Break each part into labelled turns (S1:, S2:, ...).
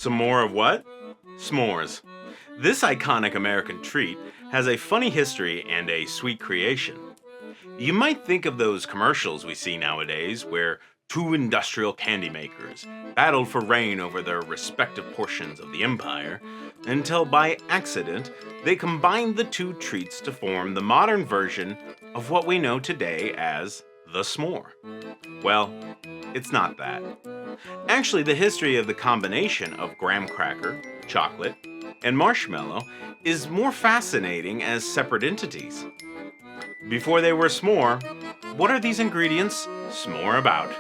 S1: Some more of what? S'mores. This iconic American treat has a funny history and a sweet creation. You might think of those commercials we see nowadays where two industrial candy makers battled for reign over their respective portions of the empire until by accident they combined the two treats to form the modern version of what we know today as the s'more. Well, it's not that. Actually, the history of the combination of graham cracker, chocolate, and marshmallow is more fascinating as separate entities. Before they were s'more, what are these ingredients s'more about?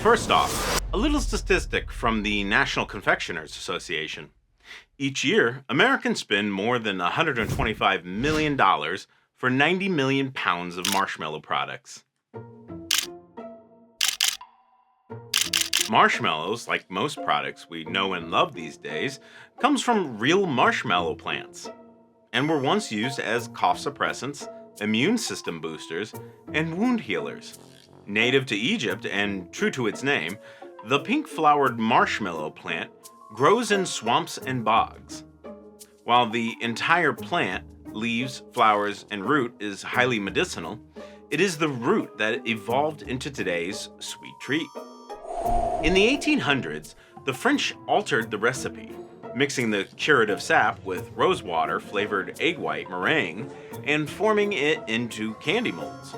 S1: First off, a little statistic from the National Confectioners Association. Each year, Americans spend more than $125 million for 90 million pounds of marshmallow products. Marshmallows, like most products we know and love these days, comes from real marshmallow plants and were once used as cough suppressants, immune system boosters, and wound healers. Native to Egypt and true to its name, the pink-flowered marshmallow plant grows in swamps and bogs. While the entire plant, leaves, flowers, and root is highly medicinal, it is the root that evolved into today's sweet treat. In the 1800s, the French altered the recipe, mixing the curative sap with rosewater flavored egg white meringue and forming it into candy molds.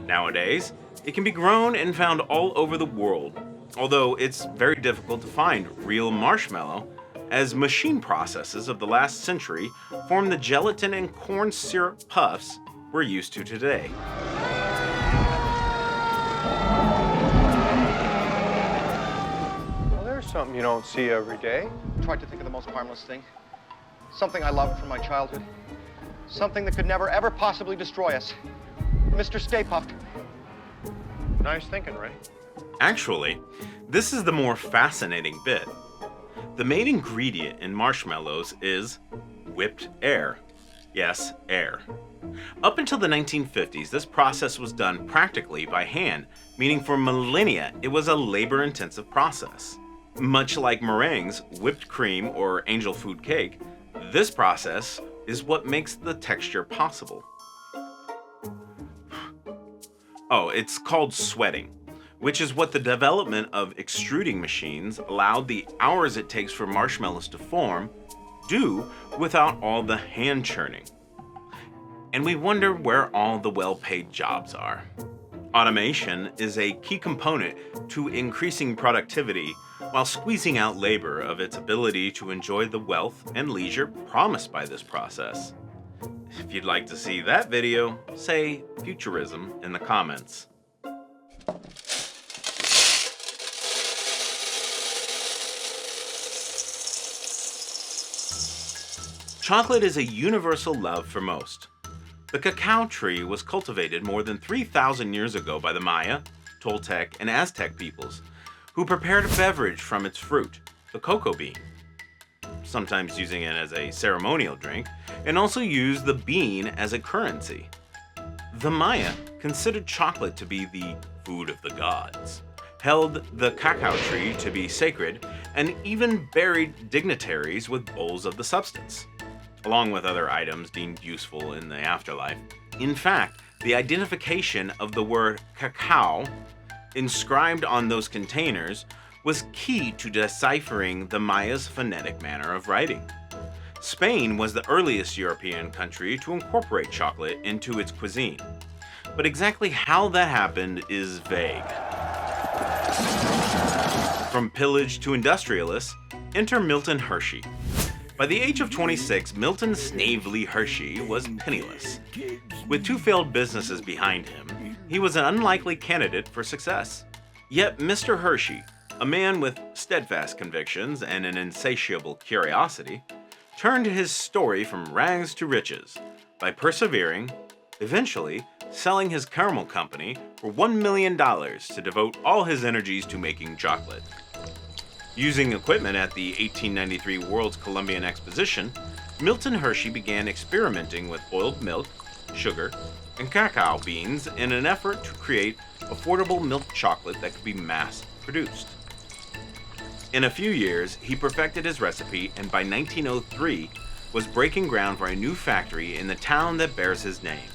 S1: Nowadays, it can be grown and found all over the world, although it's very difficult to find real marshmallow, as machine processes of the last century form the gelatin and corn syrup puffs we're used to today.
S2: Well, there's something you don't see every day.
S3: Tried to think of the most harmless thing. Something I loved from my childhood. Something that could never, ever possibly destroy us. Mr. Stay Puft.
S2: Nice thinking, Ray.
S1: Actually, this is the more fascinating bit. The main ingredient in marshmallows is whipped air. Yes, air. Up until the 1950s, this process was done practically by hand, meaning for millennia it was a labor-intensive process. Much like meringues, whipped cream, or angel food cake, this process is what makes the texture possible. Oh, it's called sweating, which is what the development of extruding machines allowed the hours it takes for marshmallows to form do without all the hand churning. And we wonder where all the well-paid jobs are. Automation is a key component to increasing productivity while squeezing out labor of its ability to enjoy the wealth and leisure promised by this process. If you'd like to see that video, say futurism in the comments. Chocolate is a universal love for most. The cacao tree was cultivated more than 3,000 years ago by the Maya, Toltec, and Aztec peoples, who prepared a beverage from its fruit, the cocoa bean, sometimes using it as a ceremonial drink, and also used the bean as a currency. The Maya considered chocolate to be the food of the gods, held the cacao tree to be sacred, and even buried dignitaries with bowls of the substance, along with other items deemed useful in the afterlife. In fact, the identification of the word cacao inscribed on those containers was key to deciphering the Maya's phonetic manner of writing. Spain was the earliest European country to incorporate chocolate into its cuisine, but exactly how that happened is vague. From pillage to industrialists, enter Milton Hershey. By the age of 26, Milton Snavely Hershey was penniless. With two failed businesses behind him, he was an unlikely candidate for success. Yet Mr. Hershey, a man with steadfast convictions and an insatiable curiosity, turned his story from rags to riches by persevering, eventually selling his caramel company for $1 million to devote all his energies to making chocolate. Using equipment at the 1893 World's Columbian Exposition, Milton Hershey began experimenting with boiled milk, sugar, and cacao beans in an effort to create affordable milk chocolate that could be mass produced. In a few years, he perfected his recipe and by 1903 was breaking ground for a new factory in the town that bears his name.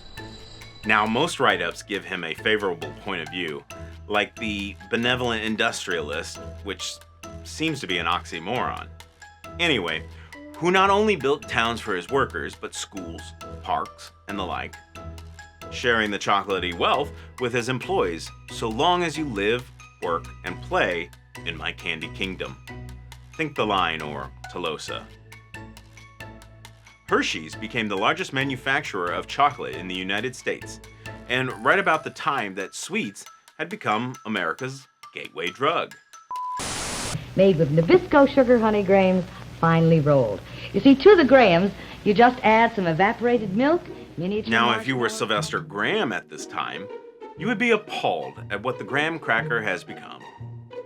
S1: Now, most write-ups give him a favorable point of view, like the benevolent industrialist, which seems to be an oxymoron. Anyway, who not only built towns for his workers, but schools, parks, and the like, sharing the chocolatey wealth with his employees, so long as you live, work, and play in my candy kingdom. Think the line or Tolosa. Hershey's became the largest manufacturer of chocolate in the United States, and right about the time that sweets had become America's gateway drug.
S4: Made with Nabisco sugar honey grains, finely rolled. You see, to the grahams, you just add some evaporated milk, miniature
S1: Now, if you were
S4: marshmallows.
S1: Sylvester Graham at this time, you would be appalled at what the graham cracker has become.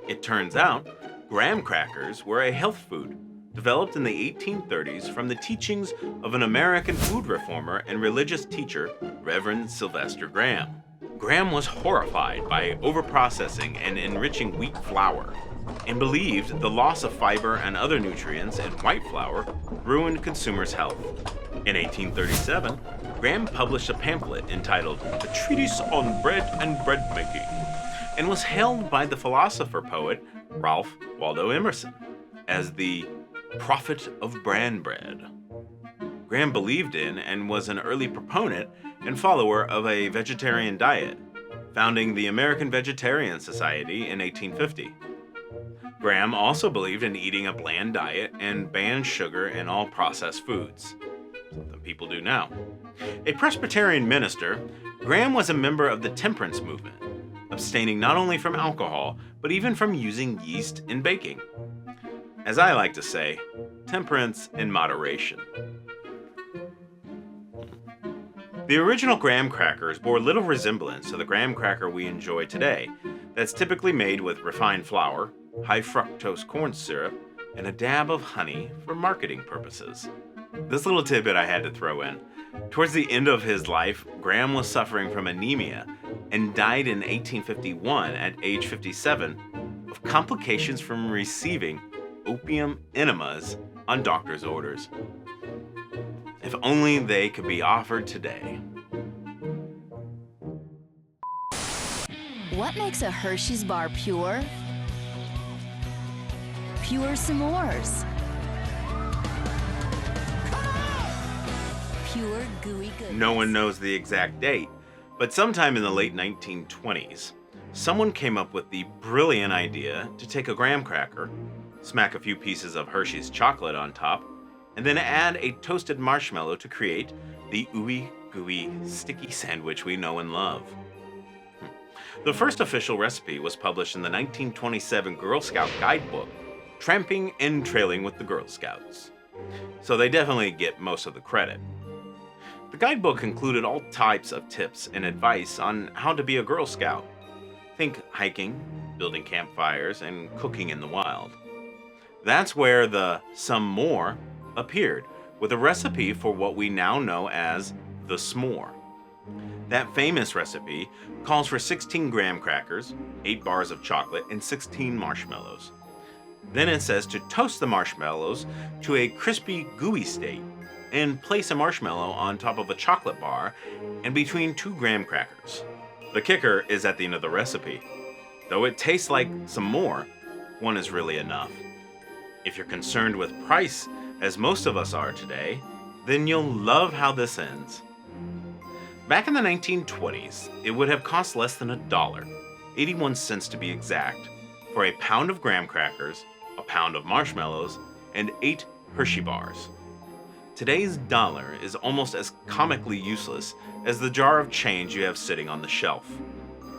S1: It turns out, graham crackers were a health food, developed in the 1830s from the teachings of an American food reformer and religious teacher, Reverend Sylvester Graham. Graham was horrified by overprocessing and enriching wheat flour, and believed the loss of fiber and other nutrients in white flour ruined consumers' health. In 1837, Graham published a pamphlet entitled A Treatise on Bread and Bread Making, and was hailed by the philosopher-poet Ralph Waldo Emerson as the prophet of bran bread. Graham believed in and was an early proponent and follower of a vegetarian diet, founding the American Vegetarian Society in 1850. Graham also believed in eating a bland diet and banned sugar in all processed foods, something people do now. A Presbyterian minister, Graham was a member of the temperance movement, abstaining not only from alcohol, but even from using yeast in baking. As I like to say, temperance in moderation. The original graham crackers bore little resemblance to the graham cracker we enjoy today, that's typically made with refined flour, high fructose corn syrup, and a dab of honey for marketing purposes. This little tidbit I had to throw in. Towards the end of his life, Graham was suffering from anemia and died in 1851 at age 57 of complications from receiving opium enemas on doctor's orders. If only they could be offered today.
S5: What makes a Hershey's bar pure? Pure s'mores. Pure gooey goodness.
S1: No one knows the exact date, but sometime in the late 1920s, someone came up with the brilliant idea to take a graham cracker, smack a few pieces of Hershey's chocolate on top, and then add a toasted marshmallow to create the ooey gooey sticky sandwich we know and love. The first official recipe was published in the 1927 Girl Scout guidebook, Tramping and Trailing with the Girl Scouts. So they definitely get most of the credit. The guidebook included all types of tips and advice on how to be a Girl Scout. Think hiking, building campfires, and cooking in the wild. That's where the some more appeared, with a recipe for what we now know as the s'more. That famous recipe calls for 16 graham crackers, 8 bars of chocolate, and 16 marshmallows. Then it says to toast the marshmallows to a crispy, gooey state, and place a marshmallow on top of a chocolate bar and between 2 graham crackers. The kicker is at the end of the recipe. Though it tastes like some more, one is really enough. If you're concerned with price, as most of us are today, then you'll love how this ends. Back in the 1920s, it would have cost less than $1, 81 cents to be exact, for a pound of graham crackers, a pound of marshmallows, and 8 Hershey bars. Today's dollar is almost as comically useless as the jar of change you have sitting on the shelf.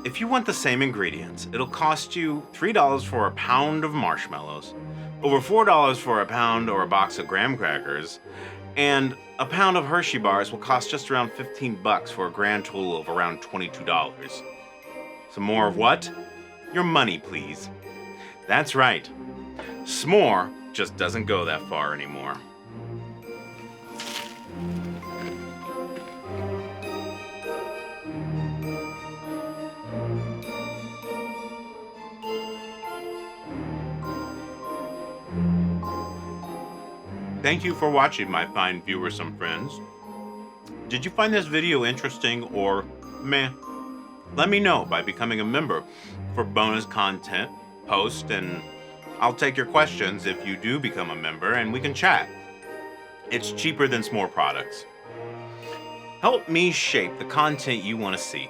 S1: If you want the same ingredients, it'll cost you $3 for a pound of marshmallows, over $4 for a pound or a box of graham crackers, and a pound of Hershey bars will cost just around $15 for a grand total of around $22. Some more of what? Your money, please. That's right. S'more just doesn't go that far anymore. Thank you for watching, my fine viewers and friends. Did you find this video interesting or meh? Let me know by becoming a member for bonus content, posts, and I'll take your questions if you do become a member and we can chat. It's cheaper than s'more products. Help me shape the content you want to see.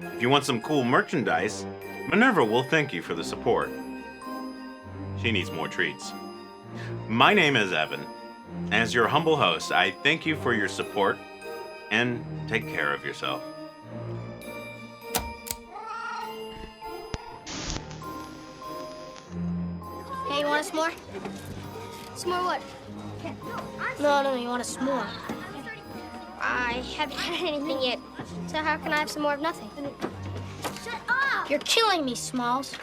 S1: If you want some cool merchandise, Minerva will thank you for the support. She needs more treats. My name is Evan. As your humble host, I thank you for your support and take care of yourself.
S6: Hey, you want a s'more? S'more what? No, you want a s'more. I haven't had anything yet, so how can I have some more of nothing? Shut up! You're killing me, Smalls.